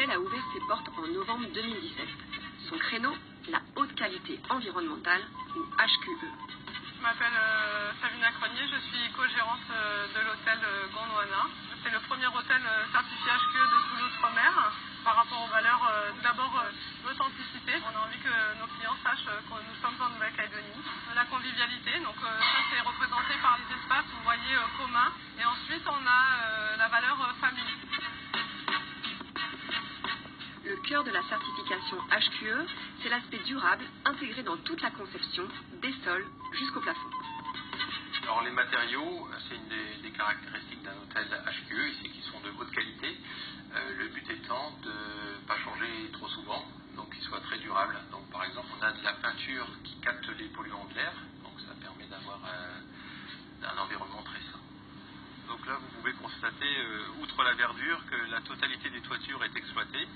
l'hôtel a ouvert ses portes en novembre 2017. Son créneau, la haute qualité environnementale, ou HQE. Je m'appelle Sabina Cronier, je suis co-gérante de l'hôtel Gondwana. C'est le premier hôtel certifié HQE de tout l'outre-mer. Par rapport aux valeurs, d'abord l'authenticité. On a envie que nos clients sachent que nous sommes en Nouvelle-Calédonie. La convivialité, donc ça c'est représenté par les espaces, vous voyez, communs. Et ensuite on a la valeur famille. Le cœur de la certification HQE, c'est l'aspect durable intégré dans toute la conception, des sols jusqu'au plafond. Alors les matériaux, c'est une des caractéristiques d'un hôtel HQE, c'est qu'ils sont de haute qualité. Le but étant de ne pas changer trop souvent, donc qu'ils soient très durables. Donc par exemple, on a de la peinture qui capte les polluants de l'air, donc ça permet d'avoir un environnement très sain. Donc là, vous pouvez constater, outre la verdure, que la totalité des toitures est exploitée.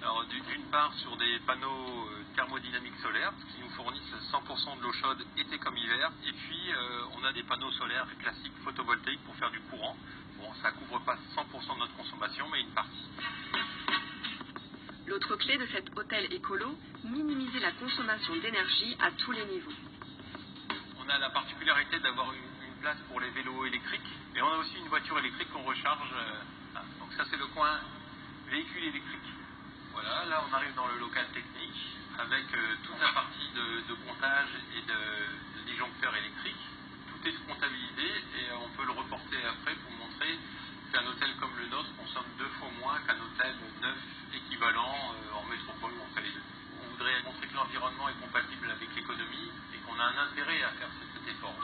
Alors d'une part sur des panneaux thermodynamiques solaires qui nous fournissent 100% de l'eau chaude été comme hiver, et puis on a des panneaux solaires classiques photovoltaïques pour faire du courant. Bon, ça ne couvre pas 100% de notre consommation, mais une partie. L'autre clé de cet hôtel écolo, minimiser la consommation d'énergie à tous les niveaux. On a la particularité d'avoir une place pour les vélos électriques, et on a aussi une voiture électrique qu'on recharge. Donc ça c'est le coin véhicule électrique. Voilà, là on arrive dans le local technique avec toute la partie de comptage et de disjoncteurs électriques. Tout est comptabilisé et on peut le reporter après pour montrer qu'un hôtel comme le nôtre consomme 2 fois moins qu'un hôtel neuf équivalent en métropole ou en Calédonie. On voudrait montrer que l'environnement est compatible avec l'économie et qu'on a un intérêt à faire cet effort.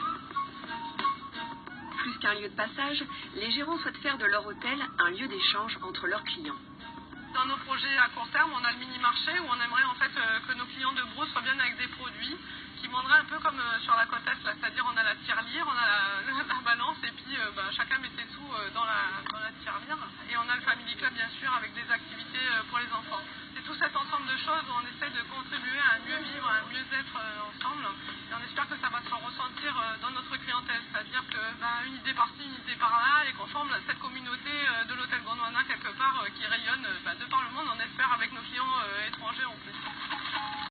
Plus qu'un lieu de passage, les gérants souhaitent faire de leur hôtel un lieu d'échange entre leurs clients. Dans nos projets à court terme, on a le mini-marché où on aimerait en fait que nos clients de Brousse reviennent avec des produits qui vendraient un peu comme sur la côte est, c'est-à-dire on a la tirelire, on a la balance et puis chacun met ses sous dans la tirelire. Et on a le Family Club bien sûr avec des activités pour les enfants. C'est tout cet ensemble de choses où on essaie de contribuer à un mieux vivre, à un mieux-être ensemble. Et on espère que ça va se ressentir dans notre clientèle, c'est-à-dire que une idée par-ci, une idée par-là, et qu'on forme cette communauté de l'hôtel Gondwana quelque part qui rayonne de par le monde, on espère avec nos clients étrangers en plus.